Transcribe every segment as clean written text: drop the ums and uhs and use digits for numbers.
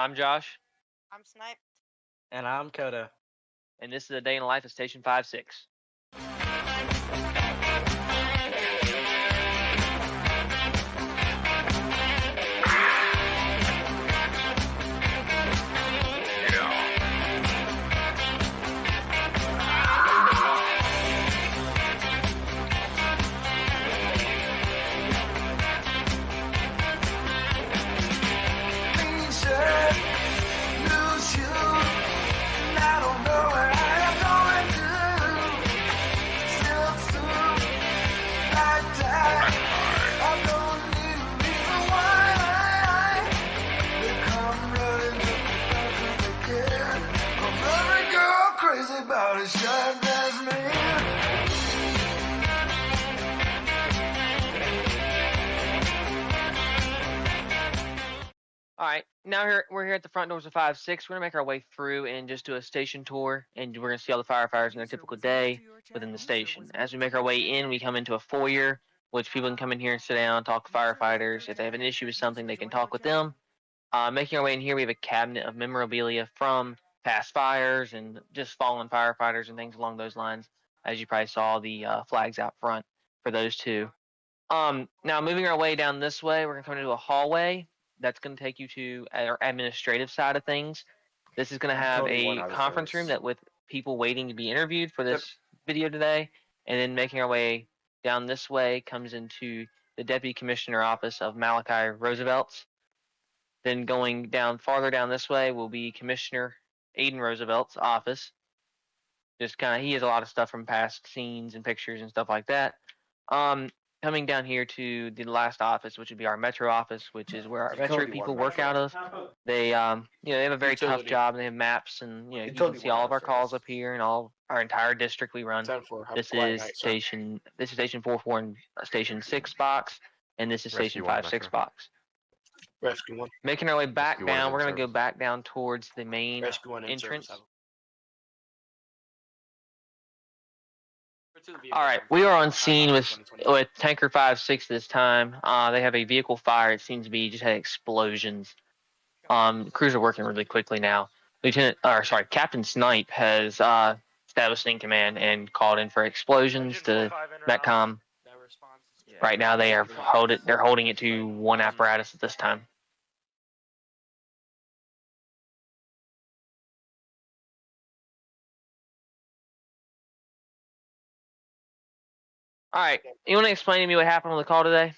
I'm Josh, I'm Snipe. And I'm Kodo. and this is a day in the life of Station 5-6. Alright, now we're here at the front doors of 5-6. We're going to make our way through and just do a station tour, and we're going to see all the firefighters in their typical day within the station. As we make our way in, we come into a foyer, which people can come in here and sit down, talk to firefighters. If they have an issue with something, they can talk with them. Making our way in here, we have a cabinet of memorabilia from past fires and just fallen firefighters and things along those lines. As you probably saw, the flags out front for those two. Now moving our way down this way, we're going to come into a hallway that's going to take you to our administrative side of things. This is going to have a conference room that with people waiting to be interviewed for this video today. And then making our way down this way comes into the Deputy Commissioner office of Malachi Roosevelt's. Then going down farther down this way will be Commissioner Aiden Roosevelt's office. Just kind of, he has a lot of stuff from past scenes and pictures and stuff like that. Coming down here to the last office, which would be our Metro office, which is where our Metro people work out of. They, they have a very tough job. They have maps, and you can see all of our calls up here and all our entire district we run. This is station 4-4 and station 6 box, and this is station 5-6 box. Rescue 1. Making our way back down, we're going to go back down towards the main entrance. All right, we are on scene with Tanker 5-6 this time. They have a vehicle fire. It seems to be just had explosions. Crews are working really quickly now. Captain Snipe has established in command and called in for explosions to Metcom. Right now, they're holding it to one apparatus at this time. All right, you want to explain to me what happened on the call today?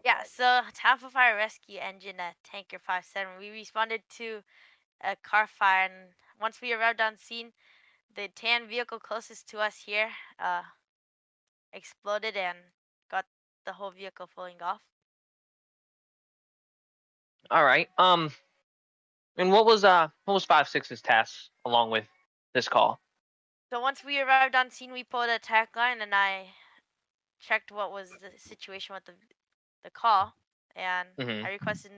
Yeah, so Taftville Fire Rescue Engine at Tanker 5-7. We responded to a car fire, and once we arrived on scene, the tan vehicle closest to us here exploded and got the whole vehicle falling off. All right. And what was 5-6's task along with this call? So once we arrived on scene, we pulled a tack line, and I checked what was the situation with the call, and I requested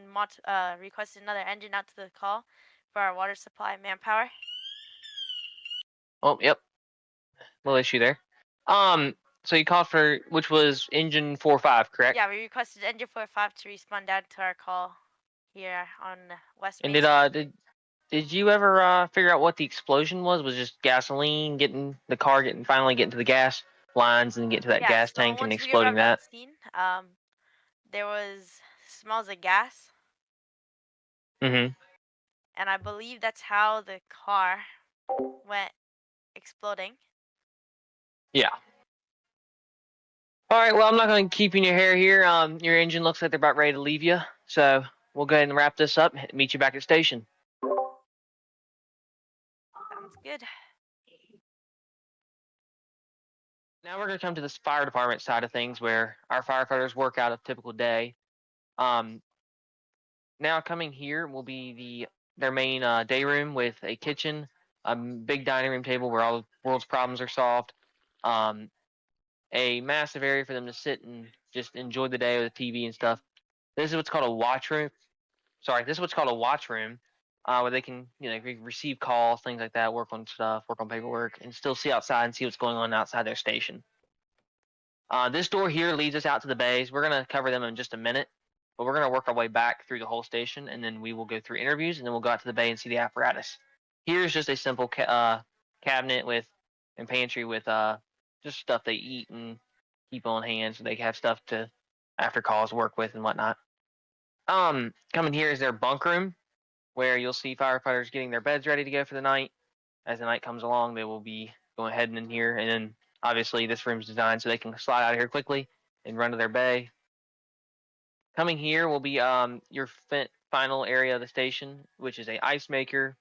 another engine out to the call for our water supply manpower. Oh, yep. Little issue there. So you called for, which was engine 4-5, correct? Yeah, we requested engine 4-5 to respond down to our call here on West Main. And did you ever figure out what the explosion was? Was it just gasoline finally getting to the gas lines and get to that gas tank and exploding that? Scene, there was smells of gas. And I believe that's how the car went exploding. Yeah. All right, well, I'm not going to keep you in your hair here. Your engine looks like they're about ready to leave you, so we'll go ahead and wrap this up and meet you back at station. Sounds good. Now we're going to come to this fire department side of things where our firefighters work out a typical day. Now coming here will be their main day room with a kitchen, a big dining room table where all the world's problems are solved, a massive area for them to sit and just enjoy the day with the TV and stuff. This is what's called a watch room. This is what's called a watch room, where they can receive calls, things like that, work on stuff, work on paperwork, and still see outside and see what's going on outside their station. This door here leads us out to the bays. We're going to cover them in just a minute. but we're going to work our way back through the whole station, and then we will go through interviews, and then we'll go out to the bay and see the apparatus. Here's just a simple cabinet and pantry with just stuff they eat and keep on hand, so they have stuff to after calls work with and whatnot. Coming here is their bunk room, where you'll see firefighters getting their beds ready to go for the night. As the night comes along, they will be going ahead and in here, and then obviously this room's designed so they can slide out of here quickly and run to their bay. Coming here will be your final area of the station, which is a ice maker.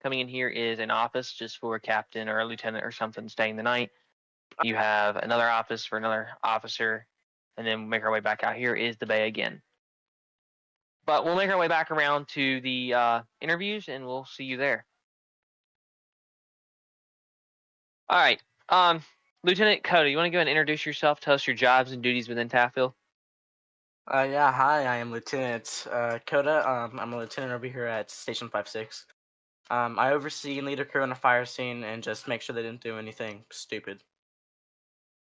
Coming in here is an office just for a captain or a lieutenant or something staying the night. You have another office for another officer, and then make our way back out here is the bay again. But we'll make our way back around to the interviews, and we'll see you there. All right. Lieutenant Coda, you want to go and introduce yourself? Tell us your jobs and duties within Taftville. Yeah, hi, I am Lieutenant Coda. I'm a lieutenant over here at Station 56. I oversee and lead a crew on a fire scene and just make sure they didn't do anything stupid.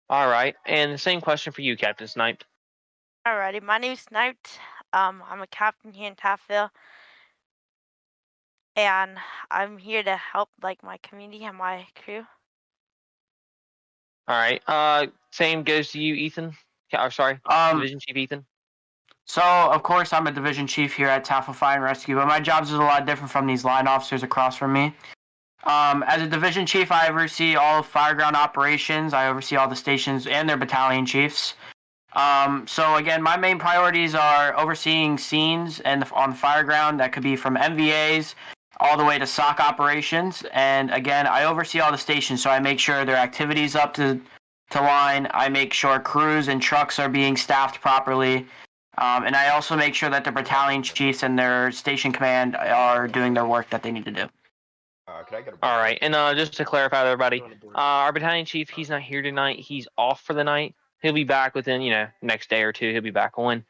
All right. And the same question for you, Captain Sniped. Alrighty, my name's Sniped. I'm a captain here in Taftville, and I'm here to help like my community and my crew. All right. Same goes to you, Ethan. Sorry, Division Chief Ethan. So, of course, I'm a Division Chief here at Taftville Fire and Rescue, but my jobs is a lot different from these line officers across from me. As a Division Chief, I oversee all of fireground operations. I oversee all the stations and their battalion chiefs. So, again, my main priorities are overseeing scenes and on the fireground. That could be from MVAs all the way to SOC operations. And, again, I oversee all the stations, so I make sure their activities up to line. I make sure crews and trucks are being staffed properly. And I also make sure that the battalion chiefs and their station command are doing their work that they need to do. All right, and just to clarify to everybody, our battalion chief, he's not here tonight. He's off for the night. He'll be back within, next day or two. He'll be back on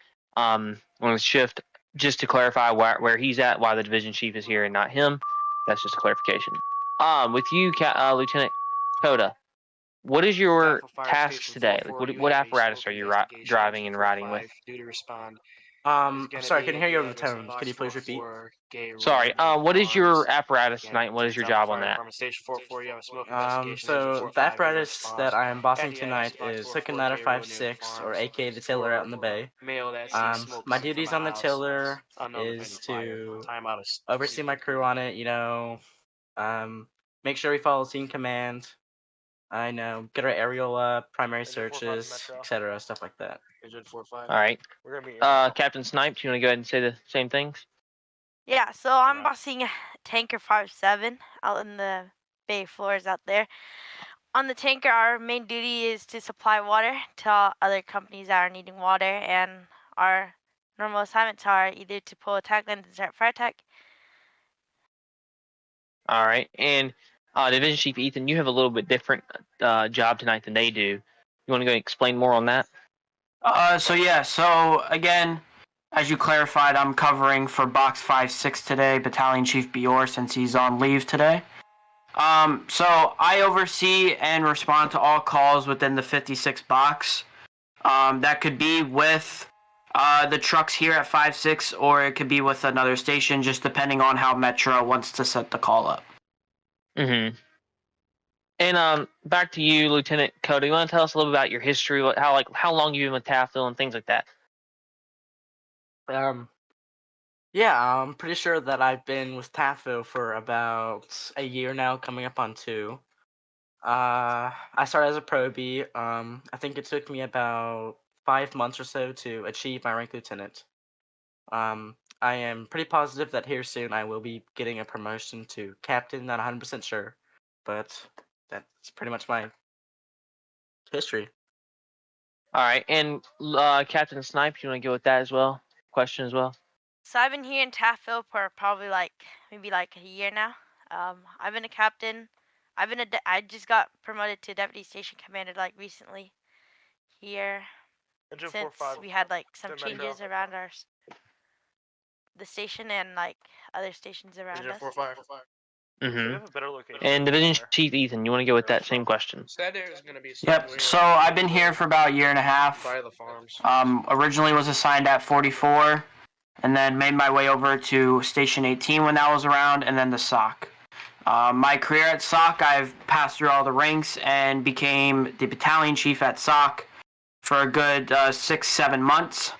his shift. Just to clarify where he's at, why the division chief is here and not him. That's just a clarification. With you, Lieutenant Coda, what is your tasks today? Like, what apparatus are you driving and riding with? Sorry, I couldn't hear you over the tone. Could you please repeat? Sorry, what is your apparatus tonight? What is your job on that? So the apparatus that I am bossing tonight is hooking ladder 5-6, or aka the tiller out in the bay. My duties on the tiller is to oversee my crew on it, make sure we follow scene command, get our aerial up, primary searches, etc., stuff like that. All right. Captain Snipe, do you want to go ahead and say the same things? Yeah, so I'm bossing Tanker 5-7 out in the bay floors out there. On the tanker, our main duty is to supply water to all other companies that are needing water, and our normal assignments are either to pull a tag line to start fire attack. All right, and Division Chief Ethan, you have a little bit different job tonight than they do. You want to go and explain more on that? So again, as you clarified, I'm covering for Box 5-6 today, Battalion Chief Bior, since he's on leave today. So I oversee and respond to all calls within the 56 box. That could be with the trucks here at 5-6, or it could be with another station, just depending on how Metro wants to set the call up. Mm-hmm. And back to you, Lieutenant Coda. You want to tell us a little bit about your history, how long you've been with Taftville and things like that? Yeah, I'm pretty sure that I've been with Taftville for about a year now, coming up on 2. I started as a probie. I think it took me about 5 months or so to achieve my rank lieutenant. I am pretty positive that here soon I will be getting a promotion to captain, not 100% sure, but that's pretty much my history. All right, and Captain Snipe, you want to go with that as well? Question as well? So I've been here in Taftville for probably maybe a year now. I've been a captain. I just got promoted to deputy station commander recently here, since we had some changes around the station and other stations around us. Mm-hmm. And Division Chief Ethan, you want to go with that same question? Yep. So I've been here for about a year and a half. Originally was assigned at 44, and then made my way over to Station 18 when that was around, and then the SOC. My career at SOC, I've passed through all the ranks and became the battalion chief at SOC for a good 6-7 months.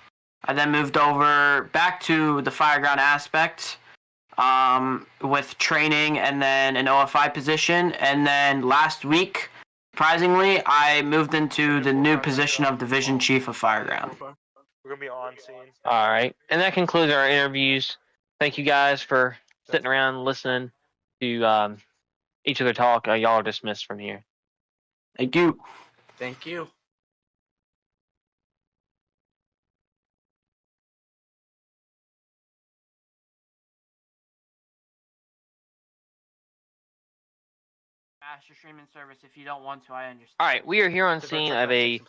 I then moved over back to the fireground aspect with training and then an OFI position. And then last week, surprisingly, I moved into the new position of Division Chief of Fireground. We're going to be on scene. All right. And that concludes our interviews. Thank you guys for sitting around and listening to each other talk. Y'all are dismissed from here. Thank you. Thank you. Master streaming service. If you don't want to, I understand. All right, we are here on scene of I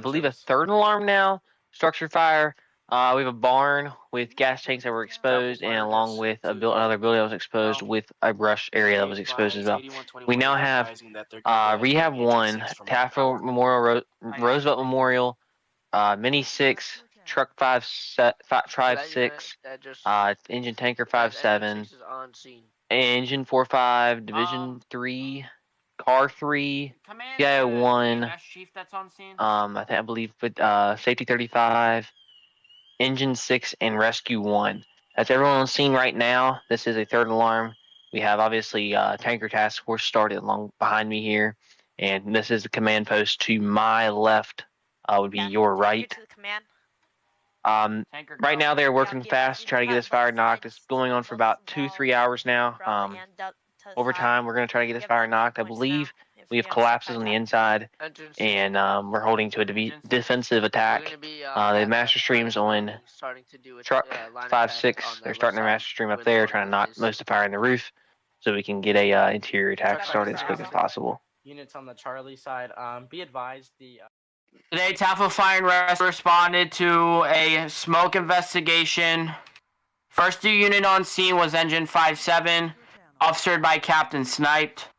believe, a third alarm now. Structure fire. We have a barn with gas tanks that were exposed, and along with another building that was exposed with a brush area that was exposed as well. We now have Rehab 1, Taftville Memorial, Roosevelt Memorial, Mini 6, Truck 5-6, Engine Tanker 5-7, Engine 4-5, Division 3, Car 3, PIO 1, I believe with Safety 35, Engine 6, and Rescue 1. That's everyone on scene right now. This is a third alarm. We have obviously Tanker Task Force started along behind me here, and this is the command post to my left. Would be your right. Right now they're working fast to try to get this fire knocked. It's going on for about 2-3 hours now. Over time, we're going to try to get this fire knocked. I believe we have collapses on the inside, and we're holding to a defensive attack. The master streams on truck 5-6. They're starting their master stream up there, trying to knock most of the fire in the roof, so we can get a interior attack started as quick as possible. Units on the Charlie side, be advised Today, Taftville Fire and Rescue responded to a smoke investigation. First unit on scene was Engine 5-7, officered by Captain Sniped.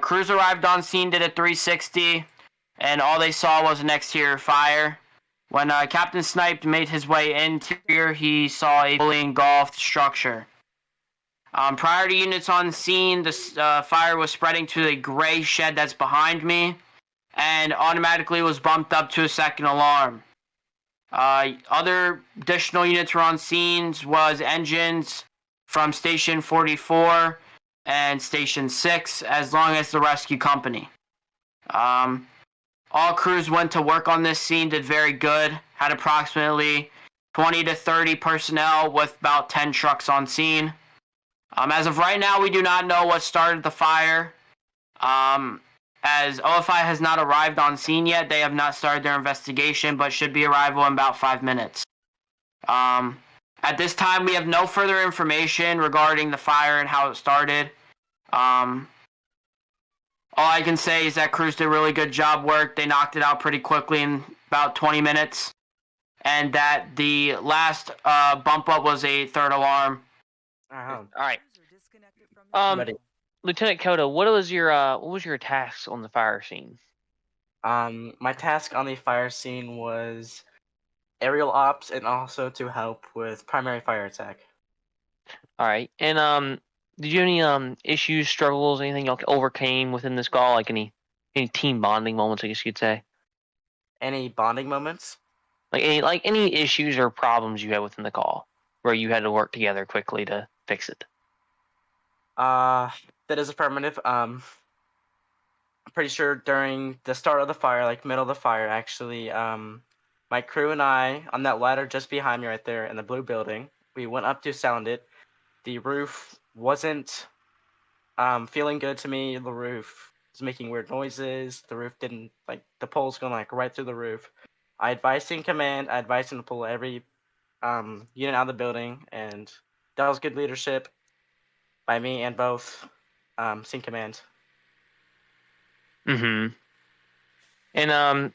Crews arrived on scene, did a 360, and all they saw was an exterior fire. When Captain Sniped made his way interior, he saw a fully engulfed structure. Prior to units on scene, the fire was spreading to the gray shed that's behind me, and automatically was bumped up to a second alarm. Other additional units were on scenes was engines from Station 44 and Station 6, as long as the rescue company. All crews went to work on this scene, did very good, had approximately 20 to 30 personnel with about 10 trucks on scene. As of right now, we do not know what started the fire. As OFI has not arrived on scene yet, they have not started their investigation, but should be arrival in about 5 minutes. At this time, we have no further information regarding the fire and how it started. All I can say is that crews did really good job work. They knocked it out pretty quickly in about 20 minutes. And that the last bump up was a third alarm. All right. Lieutenant Koda, what was your task on the fire scene? My task on the fire scene was aerial ops and also to help with primary fire attack. All right. And did you have any issues, struggles, anything y'all overcame within this call? Like any team bonding moments, I guess you'd say? Any bonding moments? Like any issues or problems you had within the call where you had to work together quickly to fix it? That is affirmative. I'm pretty sure during the start of the fire, like middle of the fire, actually, my crew and I, on that ladder just behind me right there in the blue building, we went up to sound it. The roof wasn't feeling good to me. The roof was making weird noises. The roof didn't, the pole's going right through the roof. I advised in command. I advised him to pull every unit out of the building, and that was good leadership by me and both scene command. Mm-hmm. And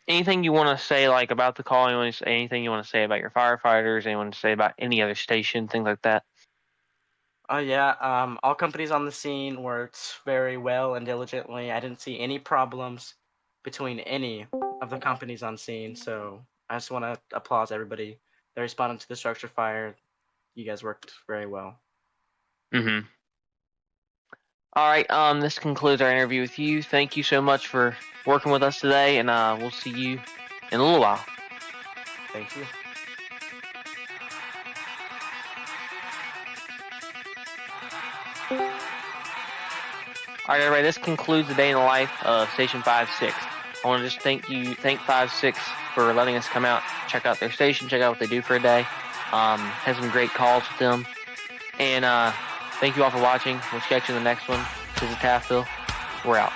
anything you want to say about the call? Anything you want to say about your firefighters? Anyone to say about any other station? Things like that. Oh yeah, all companies on the scene worked very well and diligently. I didn't see any problems between any of the companies on scene, so I just want to applaud everybody that responded to the structure fire. You guys worked very well. Mm-hmm. All right, this concludes our interview with you. Thank you so much for working with us today, and we'll see you in a little while. Thank you. All right, everybody, this concludes the day in the life of Station 5-6. I want to just thank 5-6 for letting us come out, check out their station, check out what they do for a day. Had some great calls with them. And thank you all for watching. We'll catch you in the next one. This is Taftville. We're out.